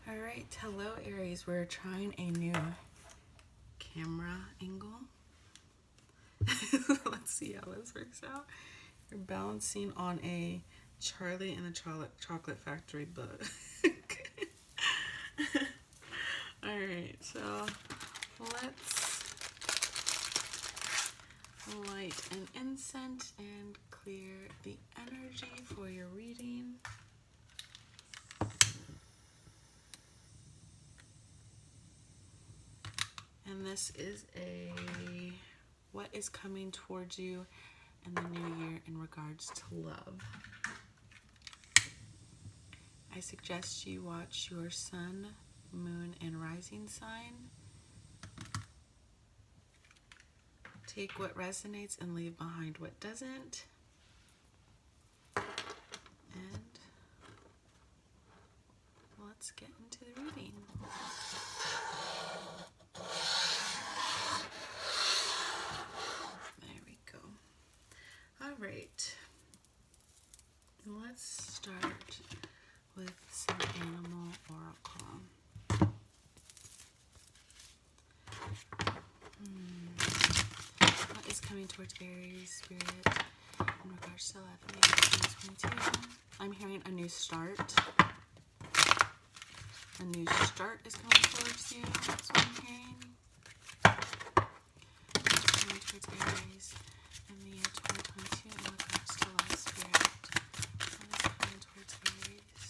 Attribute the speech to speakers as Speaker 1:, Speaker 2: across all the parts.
Speaker 1: All right, hello Aries. We're trying a new camera angle. Let's see how this works out. You're balancing on a Charlie and the Chocolate Factory book. All right, so let's light an incense and clear the energy for your reading. And this is a what is coming towards you in the new year in regards to love. I suggest you watch your sun, moon, and rising sign. Take what resonates and leave behind what doesn't. And let's get into the reading. There we go. All right. Let's start with some animal oracle. What is coming towards Aries spirit in regards to love in 2022? I'm hearing a new start. A new start is coming towards you. That's what I'm hearing. Coming towards Aries in the year 2022 in regards to love spirit. What is coming towards Aries?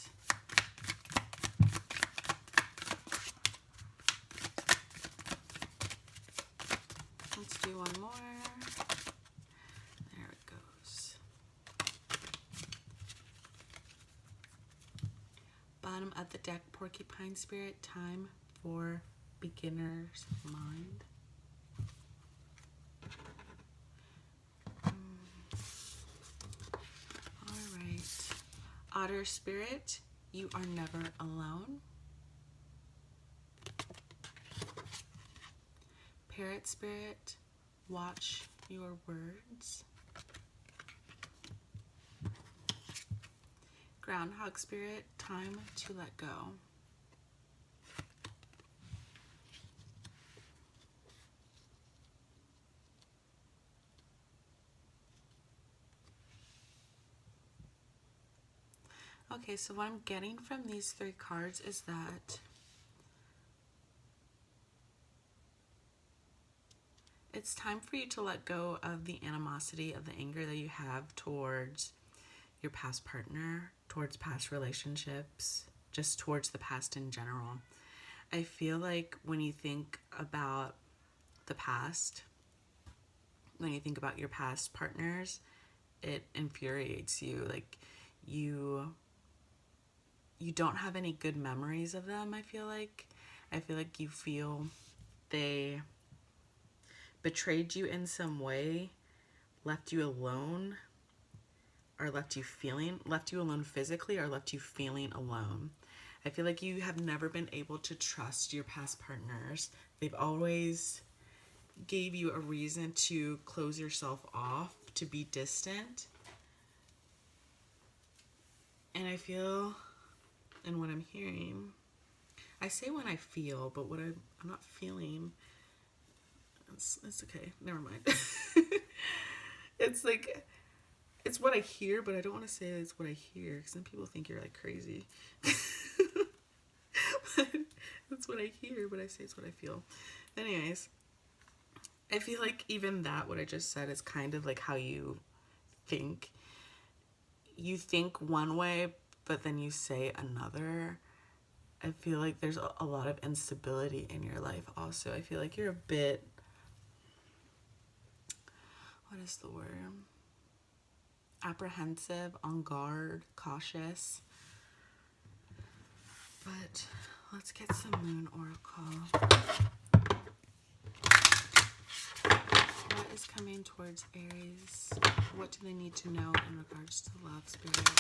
Speaker 1: Let's do one more. There it goes. Bottom of the deck, Porcupine Spirit, time for beginner's mind. All right. Otter Spirit, you are never alone. Parrot Spirit, watch your words. Groundhog Spirit, time to let go. Okay, so what I'm getting from these three cards is that it's time for you to let go of the animosity, of the anger that you have towards your past partner, towards past relationships, just towards the past in general. I feel like when you think about the past, when you think about your past partners, it infuriates you. Like you don't have any good memories of them, I feel like. I feel like you feel they betrayed you in some way, left you alone, or left you alone physically, or left you feeling alone. I feel like you have never been able to trust your past partners. They've always gave you a reason to close yourself off, to be distant. And I feel, and what I'm hearing, I say when I feel, but what I'm not feeling, it's okay, never mind. It's like, it's what I hear, but I don't want to say it's what I hear, because then people think you're like crazy. That's what I hear, but I say it's what I feel. Anyways, I feel like even that, what I just said, is kind of like how you think. You think one way, but then you say another. I feel like there's a lot of instability in your life also. I feel like you're a bit, what is the word? Apprehensive, on guard, cautious. But let's get some moon oracle. What is coming towards Aries? What do they need to know in regards to love, spirit?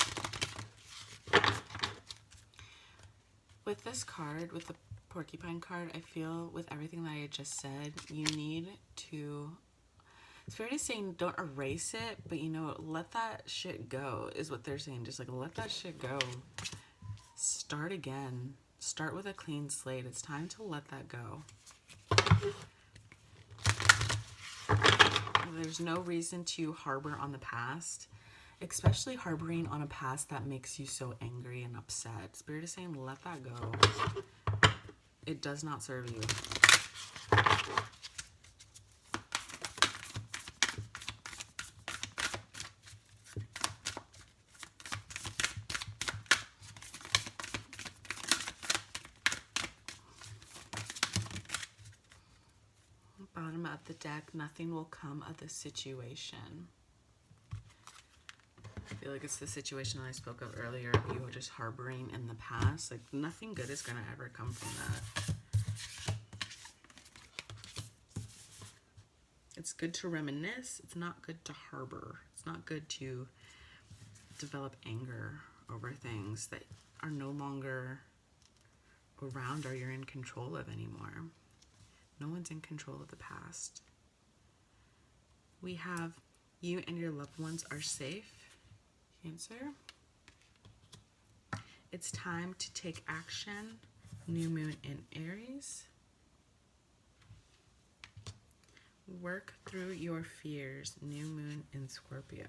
Speaker 1: With this card, with the porcupine card, I feel with everything that I just said, you need to, it's fair to say, don't erase it, but let that shit go, is what they're saying. Just like let that shit go. Start again. Start with a clean slate. It's time to let that go. There's no reason to harbor on the past, especially harboring on a past that makes you so angry and upset. Spirit is saying, let that go. It does not serve you. Bottom of the deck, nothing will come of the situation. I feel like it's the situation that I spoke of earlier. You were just harboring in the past. Like, nothing good is going to ever come from that. It's good to reminisce. It's not good to harbor. It's not good to develop anger over things that are no longer around or you're in control of anymore. No one's in control of the past. We have you and your loved ones are safe. Cancer. It's time to take action. New moon in Aries. Work through your fears. New moon in Scorpio.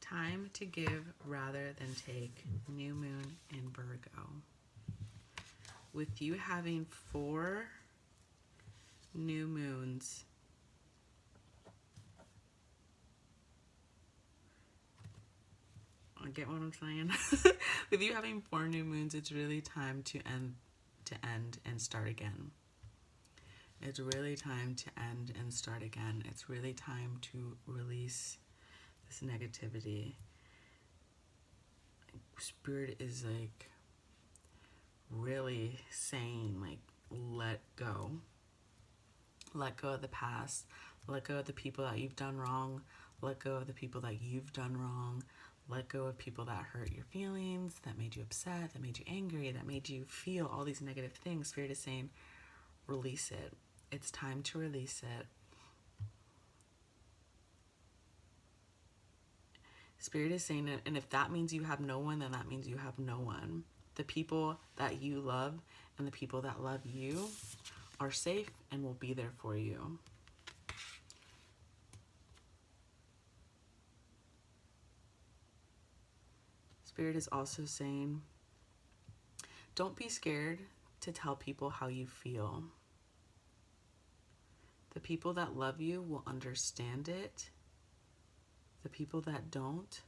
Speaker 1: Time to give rather than take. New moon in Virgo. With you having 4 new moons, I get what I'm saying. With you having 4 new moons, it's really time to end and start again. It's really time to end and start again. It's really time to release this negativity. Spirit is like really saying, like, let go. Let go of the past. Let go of the people that you've done wrong. Let go of the people that you've done wrong. Let go of people that hurt your feelings, that made you upset, that made you angry, that made you feel all these negative things. Spirit is saying, release it. It's time to release it. Spirit is saying it, and if that means you have no one, then that means you have no one. The people that you love and the people that love you are safe and will be there for you. Spirit is also saying, don't be scared to tell people how you feel. The people that love you will understand it. The people that don't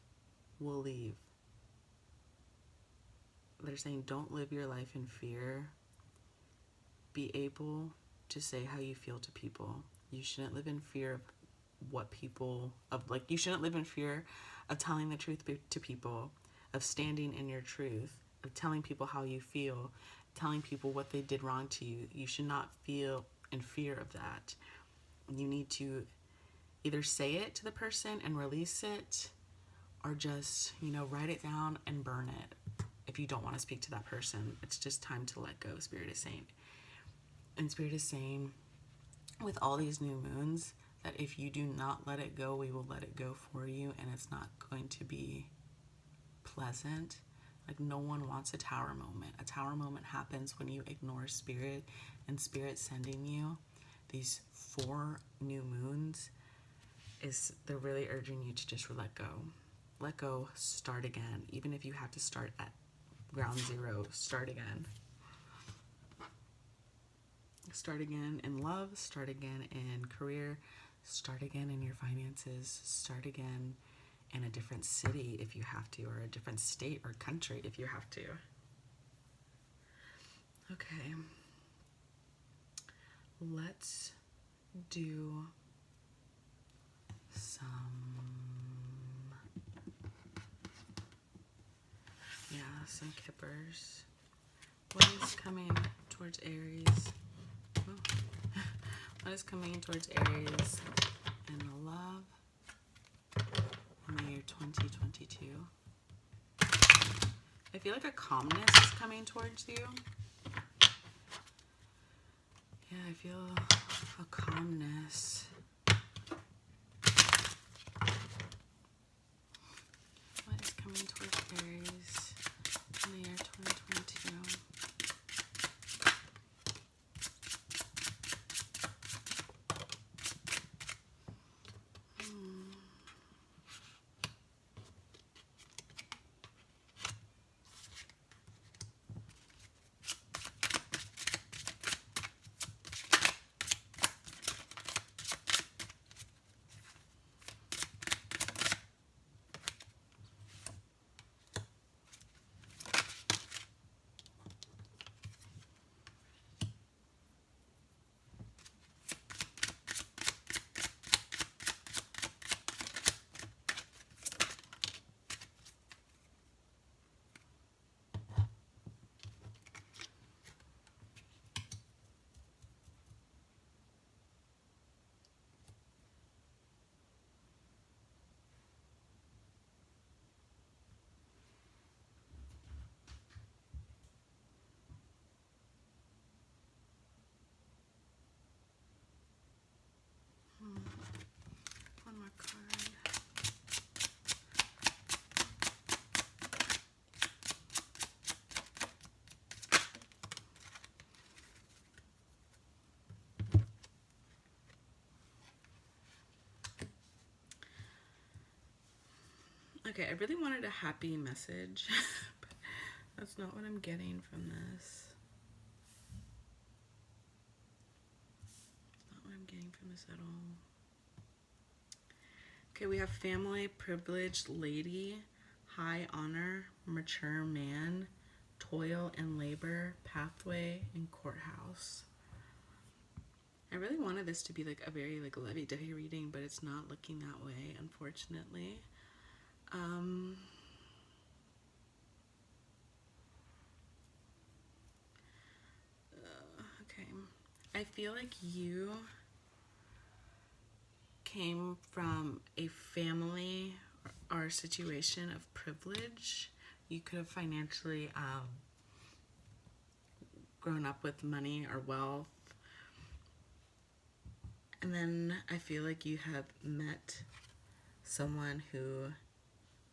Speaker 1: will leave. They're saying, don't live your life in fear. Be able to say how you feel to people. You shouldn't live in fear of what people, you shouldn't live in fear of telling the truth to people, of standing in your truth, of telling people how you feel, telling people what they did wrong to you. You should not feel in fear of that. You need to either say it to the person and release it, or just, write it down and burn it. If you don't want to speak to that person, it's just time to let go, Spirit is saying. And Spirit is saying, with all these new moons, that if you do not let it go, we will let it go for you, and it's not going to be pleasant. Like, no one wants a tower moment. A tower moment happens when you ignore Spirit, and Spirit sending you these 4 new moons they're really urging you to just let go. Let go, start again. Even if you have to start at ground zero, start again. Start again in love, start again in career, start again in your finances, start again in a different city if you have to, or a different state or country if you have to. Okay. Let's do some kippers. What is coming towards Aries? What is coming towards Aries in love in the year 2022? I feel like a calmness is coming towards you. Yeah, I feel a calmness. What is coming towards Aries in the year Okay, I really wanted a happy message, but that's not what I'm getting from this. Not what I'm getting from this at all. Okay, we have family, privileged lady, high honor, mature man, toil and labor, pathway, and courthouse. I really wanted this to be like a very like lovey-dovey reading, but it's not looking that way, unfortunately. Okay. I feel like you came from a family or a situation of privilege. You could have financially grown up with money or wealth. And then I feel like you have met someone who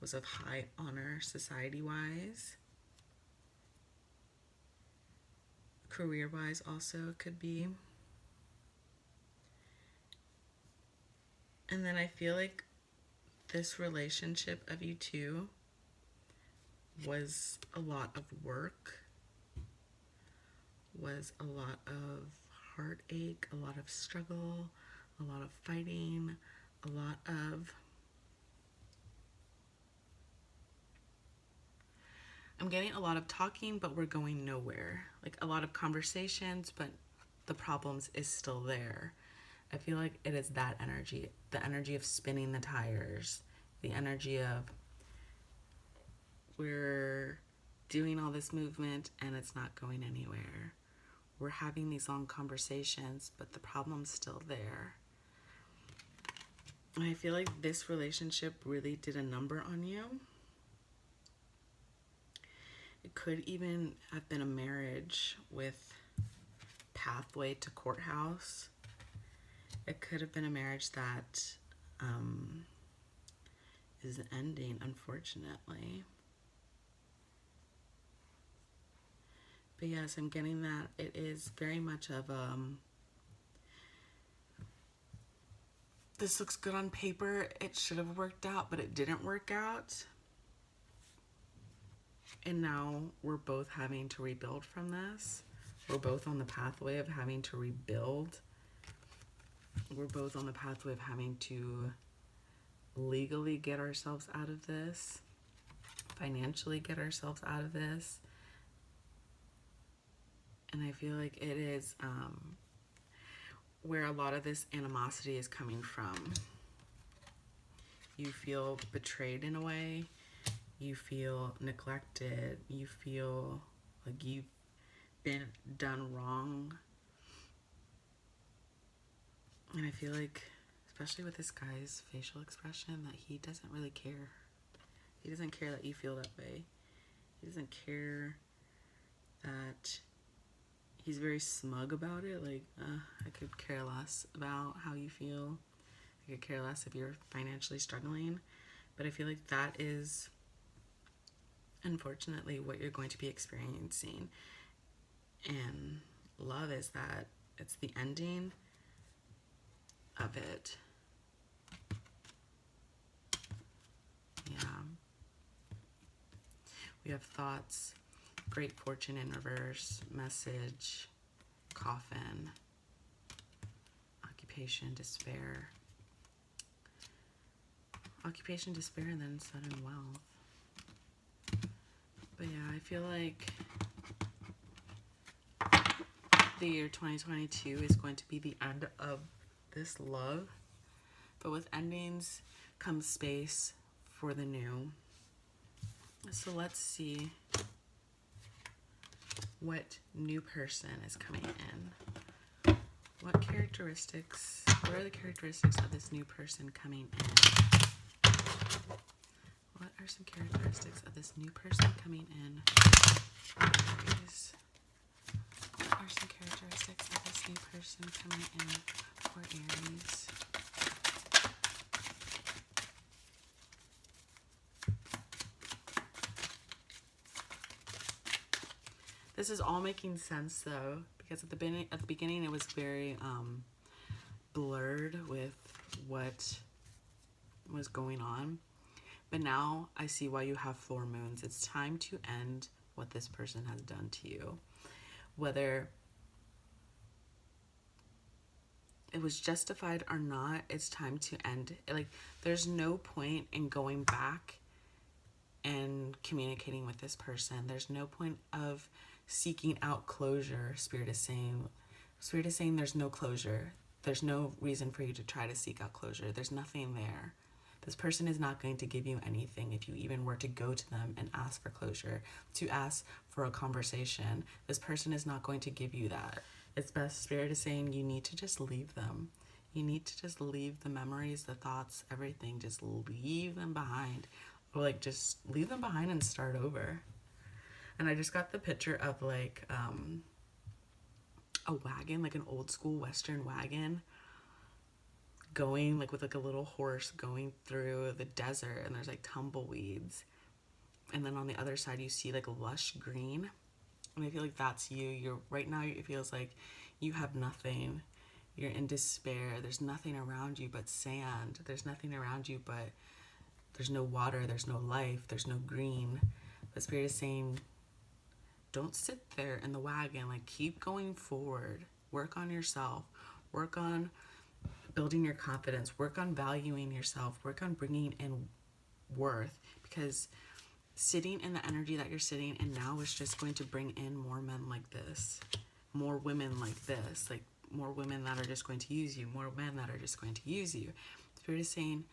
Speaker 1: was of high honor society-wise. Career-wise also could be. And then I feel like this relationship of you two was a lot of work, was a lot of heartache, a lot of struggle, a lot of fighting, a lot of... I'm getting a lot of talking, but we're going nowhere. Like a lot of conversations, but the problems is still there. I feel like it is that energy, the energy of spinning the tires, the energy of we're doing all this movement and it's not going anywhere. We're having these long conversations, but the problem's still there. And I feel like this relationship really did a number on you. It could even have been a marriage with pathway to courthouse. It could have been a marriage that is ending, unfortunately. But yes, I'm getting that it is very much of this looks good on paper. It should have worked out, but it didn't work out. And now we're both having to rebuild from this. We're both on the pathway of having to rebuild. We're both on the pathway of having to legally get ourselves out of this, financially get ourselves out of this. And I feel like it is where a lot of this animosity is coming from. You feel betrayed in a way. You feel neglected. You feel like you've been done wrong. And I feel like, especially with this guy's facial expression, that he doesn't really care. He doesn't care that you feel that way. He doesn't care that he's very smug about it. Like, I could care less about how you feel. I could care less if you're financially struggling. But I feel like that is, unfortunately, what you're going to be experiencing. And love is that it's the ending of it. Yeah. We have thoughts, great fortune in reverse, message, coffin, occupation, despair. Occupation, despair, and then sudden wealth. But yeah, I feel like the year 2022 is going to be the end of this love. But with endings comes space for the new. So let's see what new person is coming in. What are the characteristics of this new person coming in? What are some characteristics of this new person coming in? Aries. What are some characteristics of this new person coming in for Aries? This is all making sense though, because at the beginning it was very blurred with what was going on. But now I see why you have 4 moons. It's time to end what this person has done to you. Whether it was justified or not, it's time to end. Like, there's no point in going back and communicating with this person. There's no point of seeking out closure. Spirit is saying there's no closure. There's no reason for you to try to seek out closure. There's nothing there. This person is not going to give you anything if you even were to go to them and ask for closure, to ask for a conversation. This person is not going to give you that. It's best. Spirit is saying you need to just leave them. You need to just leave the memories, the thoughts, everything. Just leave them behind. Or like just leave them behind and start over. And I just got the picture of like a wagon, like an old school Western wagon, going like with like a little horse going through the desert, and there's like tumbleweeds, and then on the other side you see like lush green. And I feel like that's you. You're right now, it feels like you have nothing. You're in despair. There's nothing around you but sand. There's nothing around you but there's no water, there's no life, there's no green. But Spirit is saying, don't sit there in the wagon. Like, keep going forward. Work on yourself. Work on building your confidence. Work on valuing yourself. Work on bringing in worth. Because sitting in the energy that you're sitting in now is just going to bring in more men like this. More women like this. Like, more women that are just going to use you. More men that are just going to use you. Spirit is saying,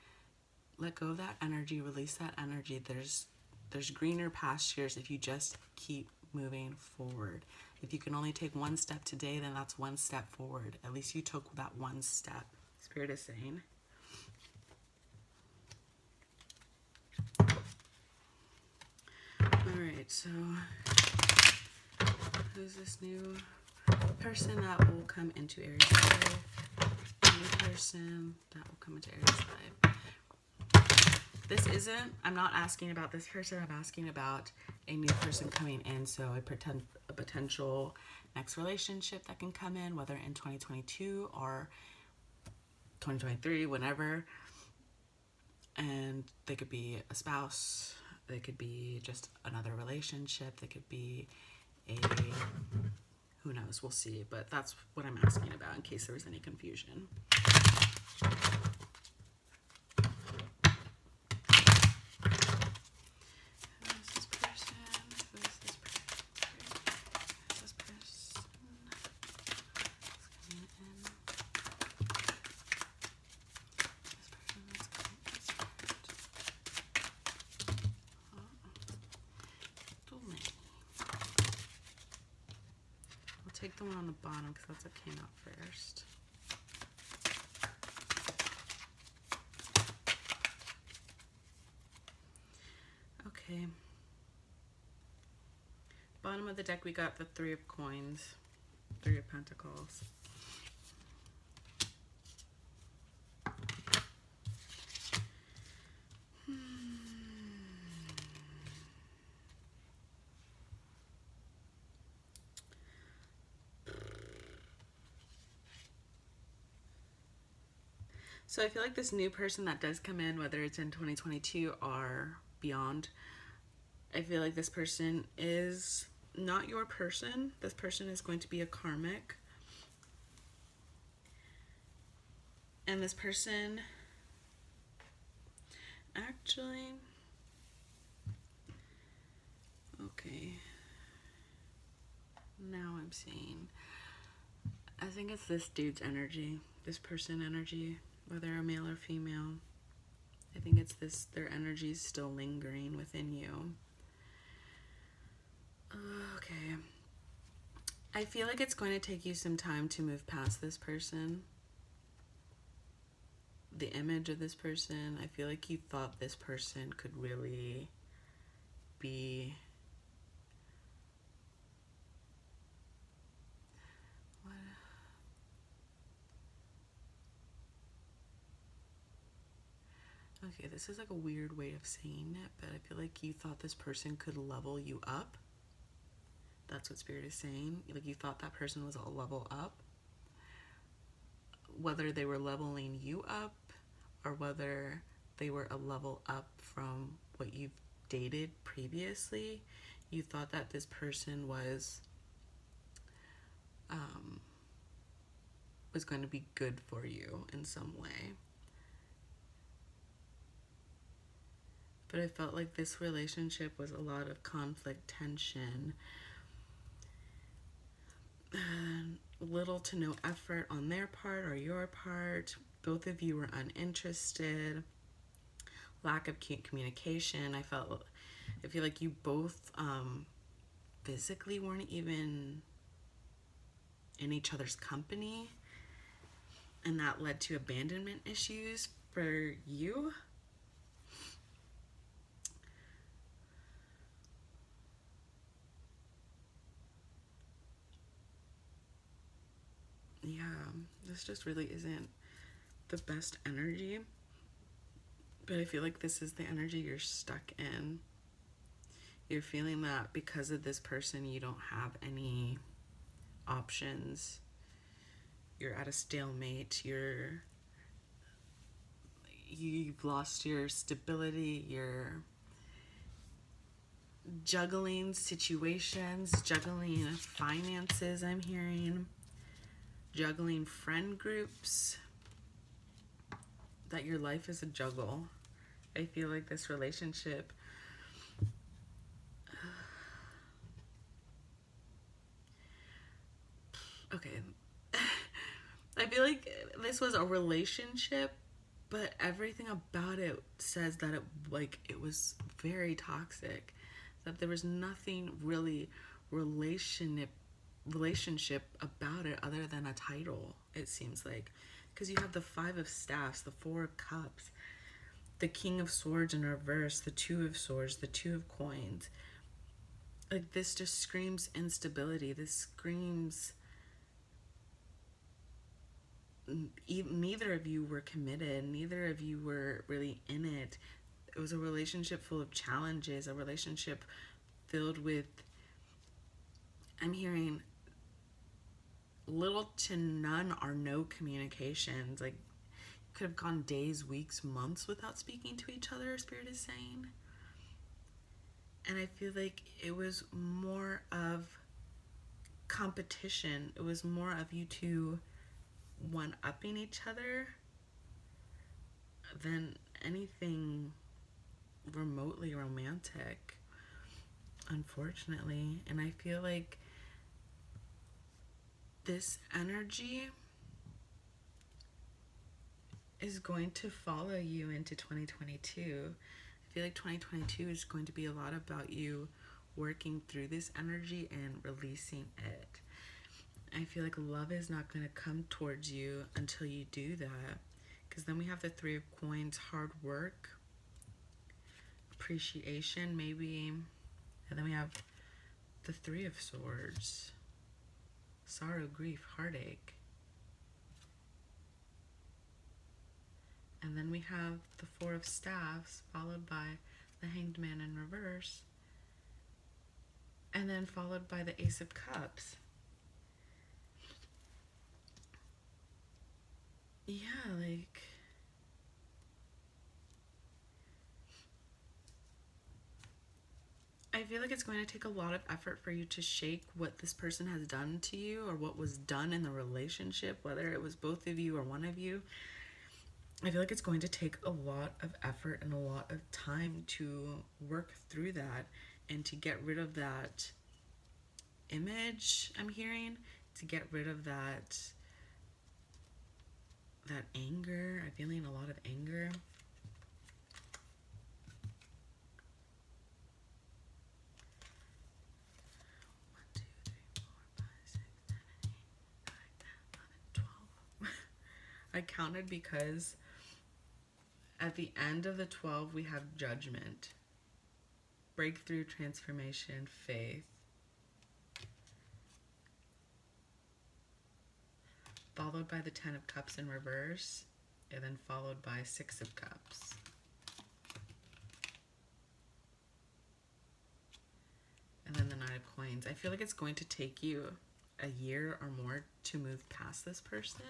Speaker 1: let go of that energy. Release that energy. There's greener pastures if you just keep moving forward. If you can only take one step today, then that's one step forward. At least you took that one step. Spirit is saying. Alright, so who's this new person that will come into Aries' life? New person that will come into Aries' life. This isn't, I'm not asking about this person, I'm asking about a new person coming in. So a potential next relationship that can come in, whether in 2022 or 2023, whenever. And they could be a spouse, they could be just another relationship, they could be who knows, we'll see. But that's what I'm asking about in case there was any confusion. Take the one on the bottom because that's what came out first. Okay. Bottom of the deck, we got the 3 of coins, 3 of pentacles. So I feel like this new person that does come in, whether it's in 2022 or beyond, I feel like this person is not your person. This person is going to be a karmic. And this person, actually, okay, now I'm seeing, I think it's this dude's energy, this person energy, whether a male or female. I think it's this, their energy is still lingering within you. Okay. I feel like it's going to take you some time to move past this person. The image of this person, I feel like you thought this person could really be okay, this is like a weird way of saying it, but I feel like you thought this person could level you up. That's what Spirit is saying. Like, you thought that person was a level up. Whether they were leveling you up or whether they were a level up from what you've dated previously. You thought that this person was going to be good for you in some way. But I felt like this relationship was a lot of conflict, tension, and little to no effort on their part or your part. Both of you were uninterested. Lack of communication. I feel like you both physically weren't even in each other's company, and that led to abandonment issues for you. Yeah, this just really isn't the best energy. But I feel like this is the energy you're stuck in. You're feeling that because of this person, you don't have any options. You're at a stalemate. You've lost your stability. You're juggling situations, juggling finances, I'm hearing, juggling friend groups. That your life is a juggle. I feel like this relationship okay. I feel like this was a relationship, but everything about it says that it was very toxic. That there was nothing really relationship about it other than a title, it seems like. Because you have the 5 of Staffs, the 4 of Cups, the King of Swords in reverse, the 2 of Swords, the 2 of Coins. Like, this just screams instability. This screams neither of you were committed. Neither of you were really in it. It was a relationship full of challenges, a relationship filled with, I'm hearing, little to none or no communications. Like, you could have gone days, weeks, months without speaking to each other, Spirit is saying. And I feel like it was more of competition. It was more of you two one-upping each other than anything remotely romantic, unfortunately. And I feel like this energy is going to follow you into 2022. I feel like 2022 is going to be a lot about you working through this energy and releasing it. I feel like love is not going to come towards you until you do that. Because then we have the 3 of Coins, hard work, appreciation, maybe. And then we have the 3 of Swords, sorrow, grief, heartache. And then we have the 4 of Staffs, followed by the Hanged Man in reverse. And then followed by the Ace of Cups. Yeah, like, I feel like it's going to take a lot of effort for you to shake what this person has done to you, or what was done in the relationship, whether it was both of you or one of you. I feel like it's going to take a lot of effort and a lot of time to work through that and to get rid of that image, I'm hearing, to get rid of that anger. I'm feeling a lot of anger. I counted because at the end of the 12 we have Judgment, breakthrough, transformation, faith, followed by the 10 of Cups in reverse, and then followed by 6 of Cups. And then the 9 of Coins. I feel like it's going to take you a year or more to move past this person.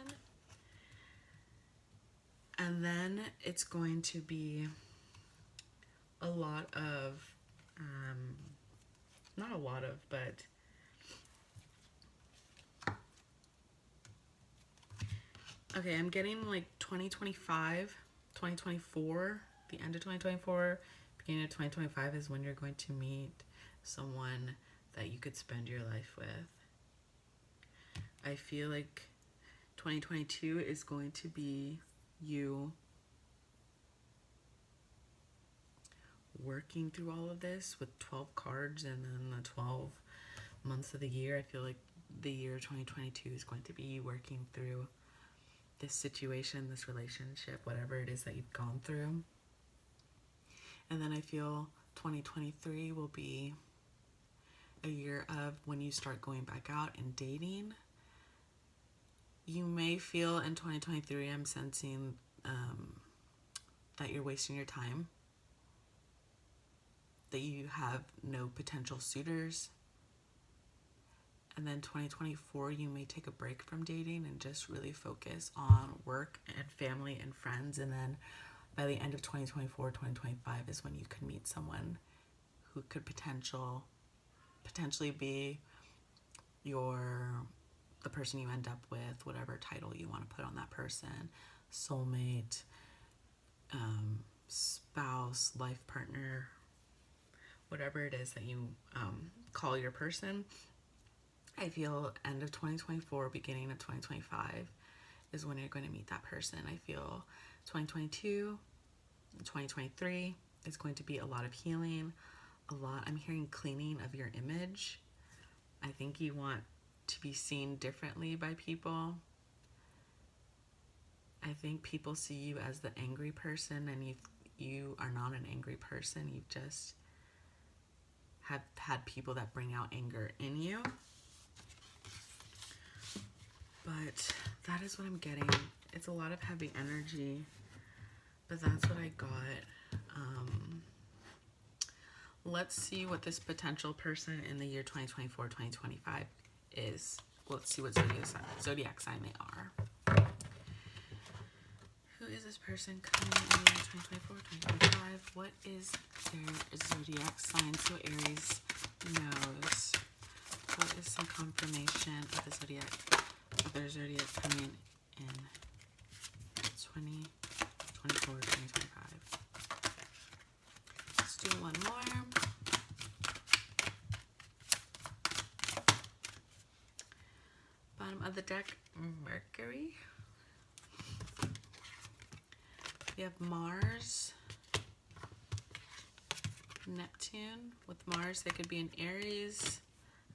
Speaker 1: And then it's going to be a lot of, not a lot of, but okay, I'm getting like 2025, 2024, the end of 2024, beginning of 2025 is when you're going to meet someone that you could spend your life with. I feel like 2022 is going to be you working through all of this with 12 cards and then the 12 months of the year. I feel like the year 2022 is going to be you working through this situation, this relationship, whatever it is that you've gone through. And then I feel 2023 will be a year of when you start going back out and dating. You may feel in 2023, I'm sensing that you're wasting your time, that you have no potential suitors. And then 2024, you may take a break from dating and just really focus on work and family and friends. And then by the end of 2024, 2025 is when you could meet someone who could potentially be the person you end up with, whatever title you want to put on that person, soulmate, spouse, life partner, whatever it is that you call your person. I feel end of 2024, beginning of 2025 is when you're going to meet that person. I feel 2022, 2023 is going to be a lot of healing, I'm hearing cleaning of your image. I think you want to be seen differently by people. I think people see you as the angry person, and you are not an angry person. You just have had people that bring out anger in you. But that is what I'm getting. It's a lot of heavy energy, but that's what I got. Let's see what this potential person in the year 2024, 2025 is. Let's see what zodiac sign they are. Who is this person coming in the year 2024, 2025? What is their zodiac sign so Aries knows? What is some confirmation of the their zodiac coming in 2024, 2025? Let's do one more. Bottom of the deck, Mercury. We have Mars, Neptune. With Mars, they could be an Aries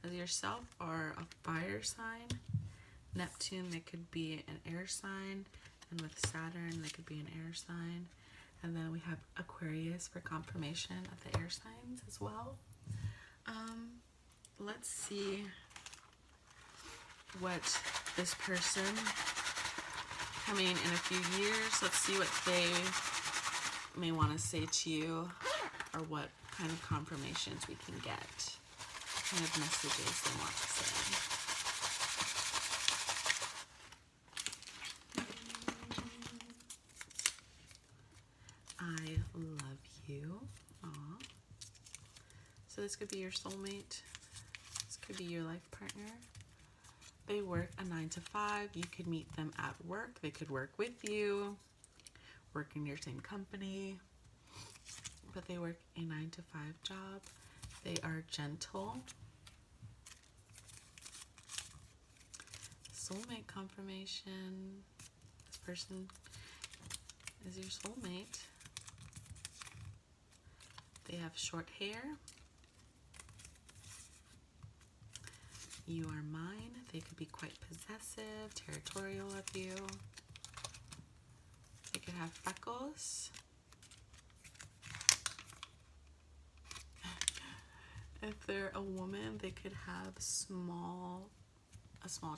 Speaker 1: as yourself or a fire sign. Neptune, they could be an air sign. And with Saturn, they could be an air sign. And then we have Aquarius for confirmation of the air signs as well. Let's see what this person coming in a few years, let's see what they may want to say to you, or what kind of confirmations we can get, what kind of messages they want to say. I love you. Aww. So this could be your soulmate. This could be your life partner. They work a 9 to 5. You could meet them at work. They could work with you, work in your same company, but they work a 9 to 5 job. They are gentle. Soulmate confirmation. This person is your soulmate. They have short hair. You are mine. They could be quite possessive, territorial of you. They could have freckles. If they're a woman, they could have a small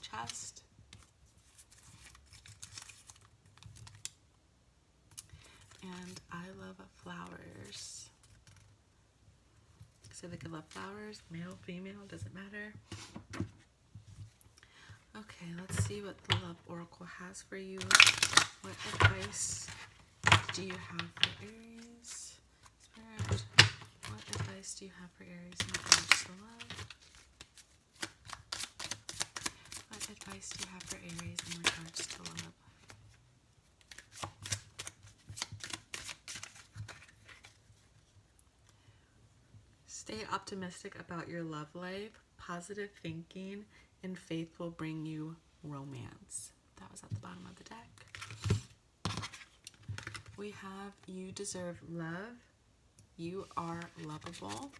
Speaker 1: chest. And I love flowers. So they could love flowers, male, female, doesn't matter. Okay, let's see what the Love Oracle has for you. What advice do you have for Aries? Spirit, what advice do you have for Aries in regards to love? What advice do you have for Aries in regards to love? Stay optimistic about your love life. Positive thinking and faith will bring you romance. That was at the bottom of the deck. We have you deserve love. You are lovable.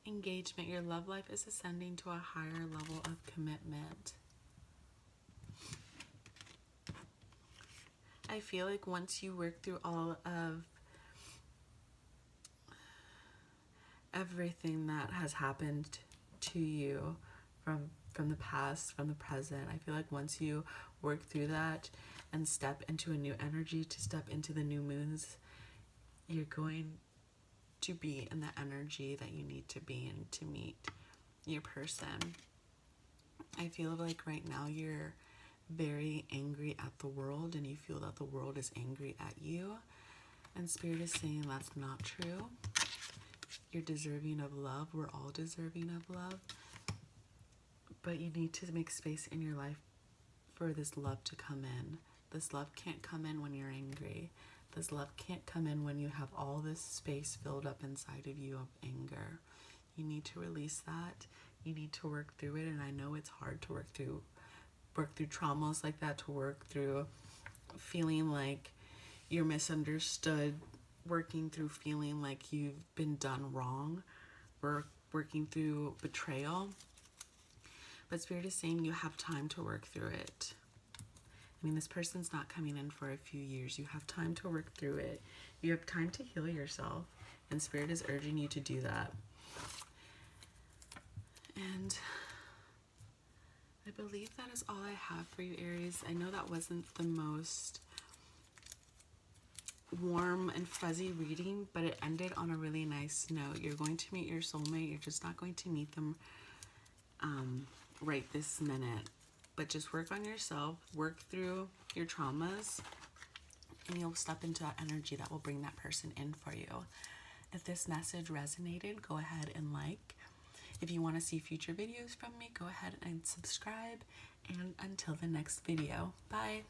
Speaker 1: Engagement. Your love life is ascending to a higher level of commitment. I feel like once you work through all of everything that has happened to you from the past, from the present, I feel like once you work through that and step into a new energy, to step into the new moons, you're going to be in the energy that you need to be in to meet your person. I feel like right now you're very angry at the world and you feel that the world is angry at you, and Spirit is saying that's not true. You're deserving of love. We're all deserving of love, but you need to make space in your life for this love to come in. This love can't come in when you're angry. This love can't come in when you have all this space filled up inside of you of anger. You need to release that. You need to work through it, and I know it's hard to work through traumas like that, to work through feeling like you're misunderstood, working through feeling like you've been done wrong, working through betrayal. But Spirit is saying you have time to work through it. I mean, this person's not coming in for a few years. You have time to work through it. You have time to heal yourself, and Spirit is urging you to do that. And I believe that is all I have for you, Aries. I know that wasn't the most warm and fuzzy reading, but it ended on a really nice note. You're going to meet your soulmate. You're just not going to meet them right this minute. But just work on yourself, work through your traumas, and you'll step into that energy that will bring that person in for you. If this message resonated, go ahead and like. If you want to see future videos from me, go ahead and subscribe. And until the next video, bye.